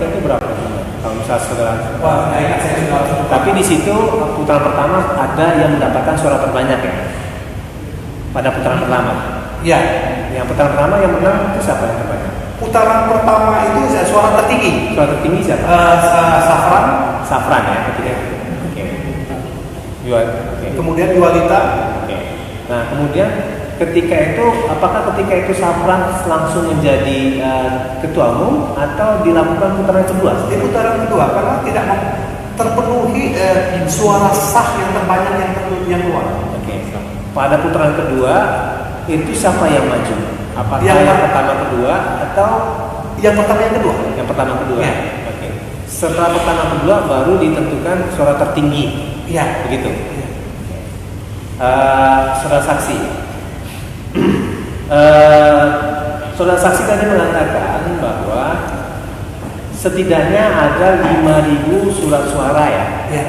ketika itu berapa? Kalau misalnya saudara, Wah, saya sudah. tapi di situ putaran pertama ada yang mendapatkan suara terbanyak ya. Pada putaran pertama. Iya. Yang putaran pertama yang menang itu siapa yang terbanyak? Putaran pertama itu suara tertinggi. Suara tertinggi siapa? Safran. Safran ya ketika itu. Oke. Oke. Kemudian Yualita. Oke. Nah kemudian ketika itu, apakah ketika itu Safran langsung menjadi ketua umum atau dilakukan putaran kedua? Di putaran kedua karena tidak terpenuhi suara sah yang terbanyak yang keluar. Oke. Pada putaran kedua itu siapa yang maju? Apakah yang pertama kedua atau yang pertama yang kedua? Yang pertama kedua. Ya. Oke. Setelah pertama kedua baru ditentukan suara tertinggi. Iya. Begitu. Ya. Saudara saksi. Saudara saksi tadi mengatakan bahwa setidaknya ada 5.000 surat suara ya. Ya.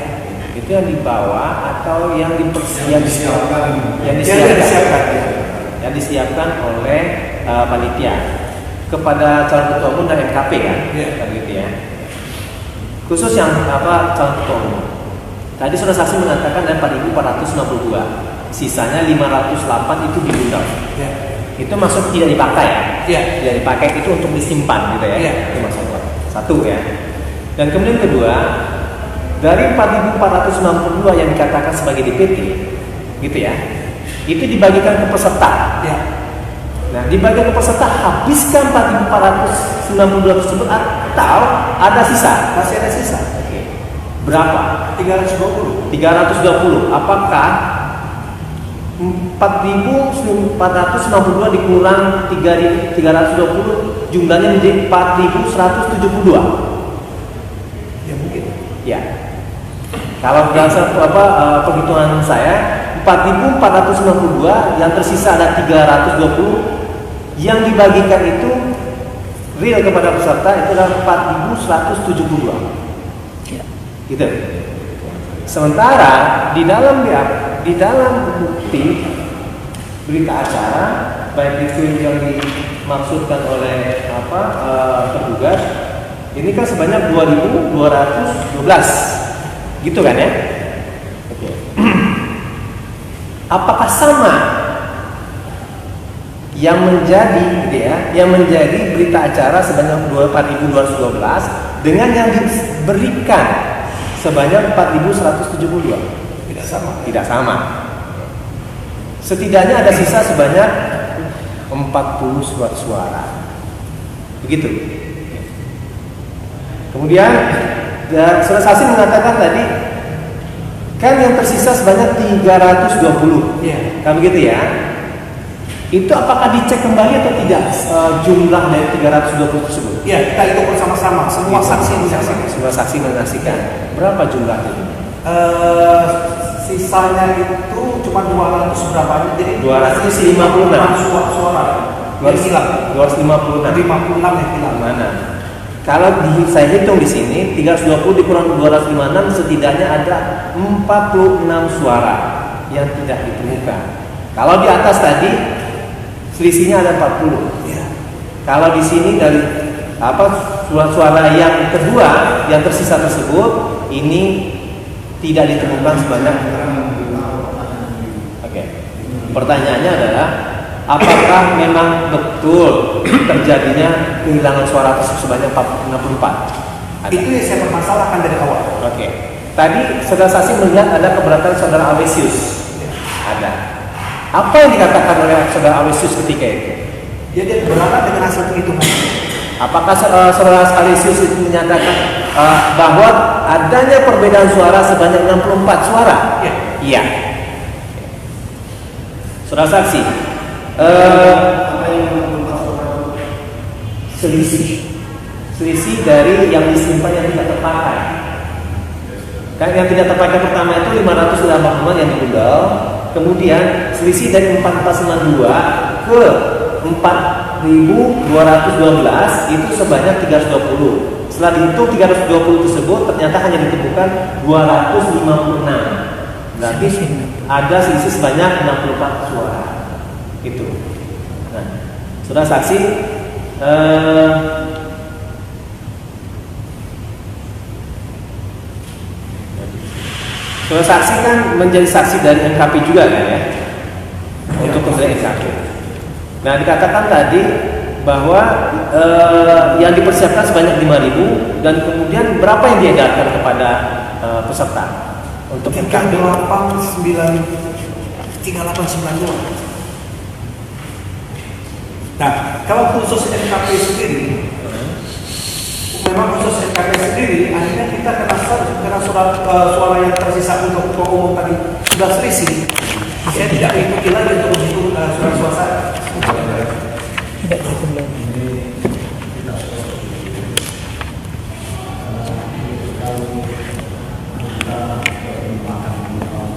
Itu yang dibawa atau yang disiapkan oleh panitia kepada calon ketua umum dan MKP kan, gitu ya. Khusus yang calon ketua umum. Tadi saudara saksi mengatakan ada 4.462, sisanya 508 itu diundang. Ya. Itu masuk tidak dipakai ya? Iya. Tidak dipakai itu untuk disimpan gitu ya? Iya. Itu masuk satu ya. Dan kemudian kedua, dari 4.462 yang dikatakan sebagai DPT, gitu ya, itu dibagikan ke peserta. Ya. Nah, dibagikan ke peserta, habiskan 4.492 tersebut atau ada sisa? Masih ada sisa. Oke. Berapa? 320. 320. Apakah 4.492 dikurang 3.320 jumlahnya menjadi 4.172? Ya mungkin. Ya. Kalau berdasar perhitungan saya 4.492 yang tersisa ada 320 yang dibagikan itu real kepada peserta itu adalah 4.172. Ya. Gitu. Sementara di dalam bukti berita acara baik itu yang dimaksudkan oleh tergugat ini kan sebanyak 2.212 gitu kan ya? Oke. Apakah sama yang menjadi gitu ya, yang menjadi berita acara sebanyak 4.212 dengan yang diberikan sebanyak 4.172? Tidak sama. Tidak sama. Setidaknya ada sisa sebanyak 40 surat suara. Begitu. Kemudian saudara saksi mengatakan tadi kan yang tersisa sebanyak 320. Iya. Kan begitu ya? Itu apakah dicek kembali atau tidak jumlah dari 320 tersebut? Iya, kita hitung bersama-sama. Semua saksi menyaksikan. Semua saksi menyaksikan. Berapa jumlahnya? Sisanya itu cuma 200 berapa? Jadi 256 suara. Yang hilang. 256. 56 yang hilang. Mana? Kalau saya hitung di sini 320 dikurang 256 setidaknya ada 46 suara yang tidak ditemukan. Kalau di atas tadi selisihnya ada 40. Ya. Kalau di sini dari suara yang kedua yang tersisa tersebut ini tidak ditemukan sebanyak. Oke. Pertanyaannya adalah apakah memang betul terjadinya kehilangan suara sebanyak 64? Itu yang saya permasalahkan dari awal. Oke. Tadi saudara saksi melihat ada keberatan saudara Awesius. Ada. Apa yang dikatakan oleh saudara Awesius ketika itu? Dia berangkat dengan hasil penghitungan. Apakah saudara Awesius itu menyatakan bahwa adanya perbedaan suara sebanyak 64 suara? Ya. Iya. Saudara saksi, selisih dari yang disimpan yang tidak terpakai. Kan yang tidak terpakai pertama itu 580 yang ditunggal, kemudian selisih dari 4492 ke 4212 itu sebanyak 320. Setelah dihitung 320 tersebut ternyata hanya ditemukan 256. Berarti ada selisih sebanyak 64 suara. Itu. Nah, saudara saksi Saudara saksi kan menjadi saksi dari NKP juga kan ya? Untuk kemudian NKP. Nah, dikatakan tadi bahwa yang dipersiapkan sebanyak 5.000 dan kemudian berapa yang diedarkan kepada peserta untuk NKP? 3892. Nah, kalau khusus NKP sendiri, memang khusus NKP sendiri, akhirnya kita karena suara yang tersisa untuk ketua umum tadi sudah terisi, saya tidak mengikuti lagi untuk menghitung suara saya. Tidak berkembang.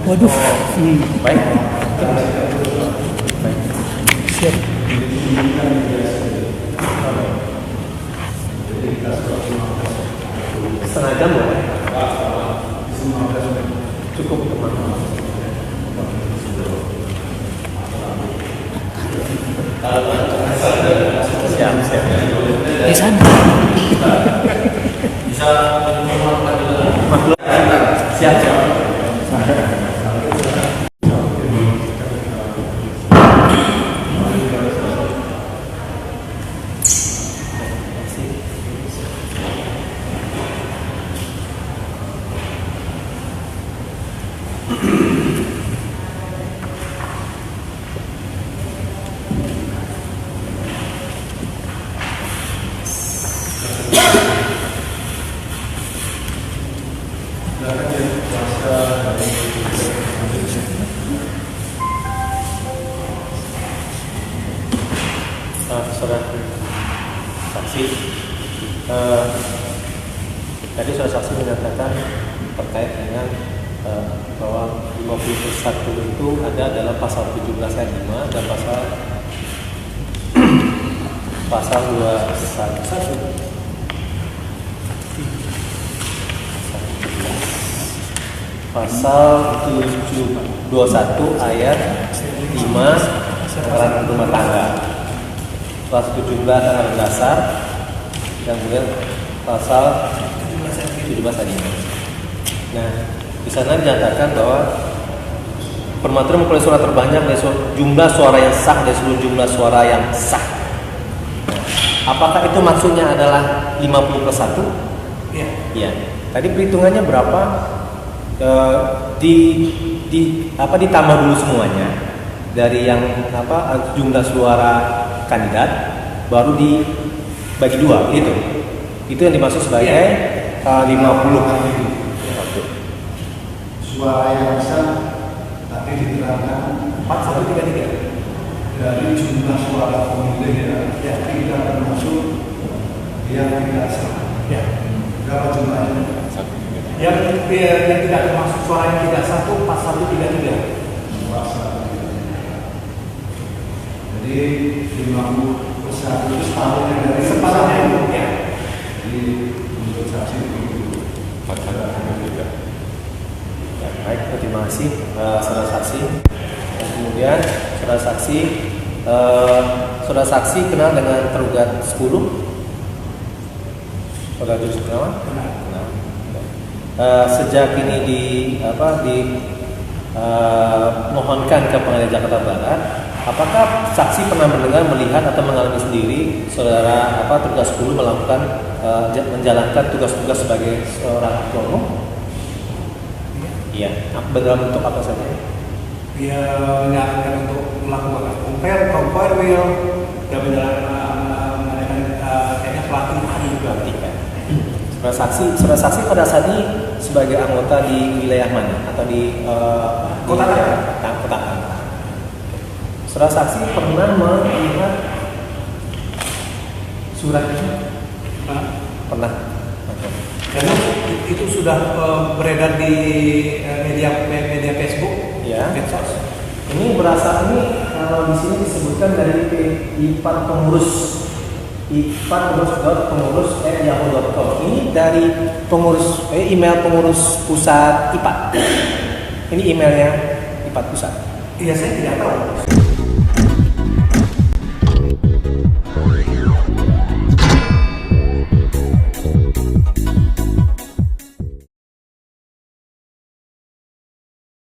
Waduh. Baik. Siap. Setengah jam boleh? Cukup teman. Siap. Di sana. Siap. Saudara saksi, tadi saudara saksi menyatakan terkait dengan bahwa 51 itu ada dalam pasal 17 ayat 5 dan pasal 21 ayat 5 tentang rumah tangga, pasal 17 tentang dasar, dan kemudian pasal 17 ayat 5. Nah, di sana dinyatakan bahwa permaterai memperoleh suara terbanyak dari jumlah suara yang sah dari seluruh jumlah suara yang sah. Apakah itu maksudnya adalah 50+1? Iya. Iya. Tadi perhitungannya berapa? Ditambah dulu semuanya dari yang jumlah suara kandidat, baru dibagi dua, gitu. Itu yang dimaksud sebagai 50. Suara yang sah tadi diterangkan 4133 dari jumlah suara pemilih ya, tidak termasuk yang tidak sah. ya. Berapa jumlahnya? Yang tidak termasuk suara yang tidak sah itu 4133. Jadi 50% itu separuhnya dari Separuhnya itu, ya. Jadi untuk saksi itu Ya, baik, terima kasih saudara saksi. Dan kemudian saudara saksi kenal dengan tergugat 10? Saudara Jus kenal? Kenal. Sejak ini mohonkan ke Pengadilan Jakarta Barat, apakah saksi pernah mendengar, melihat atau mengalami sendiri saudara tergugat 10 melakukan menjalankan tugas-tugas sebagai seorang ketua umum? Iya. Dalam bentuk apa saja? Dia menyarankan untuk melakukan compare will dan mengadakan kayaknya pelatihan juga. Saudara saksi pada saat ini sebagai anggota di wilayah mana atau di Kota Tangerang. Saudara saksi pernah melihat surat itu? Pernah. Karena itu sudah beredar di media Facebook, Ya. medsos. Ini berasal kalau di sini disebutkan dari IPAT pengurus ipat.pengurus@yahoo.com. Ini dari pengurus email pengurus pusat IPAT. Ini emailnya IPAT pusat. Iya, saya tidak tahu.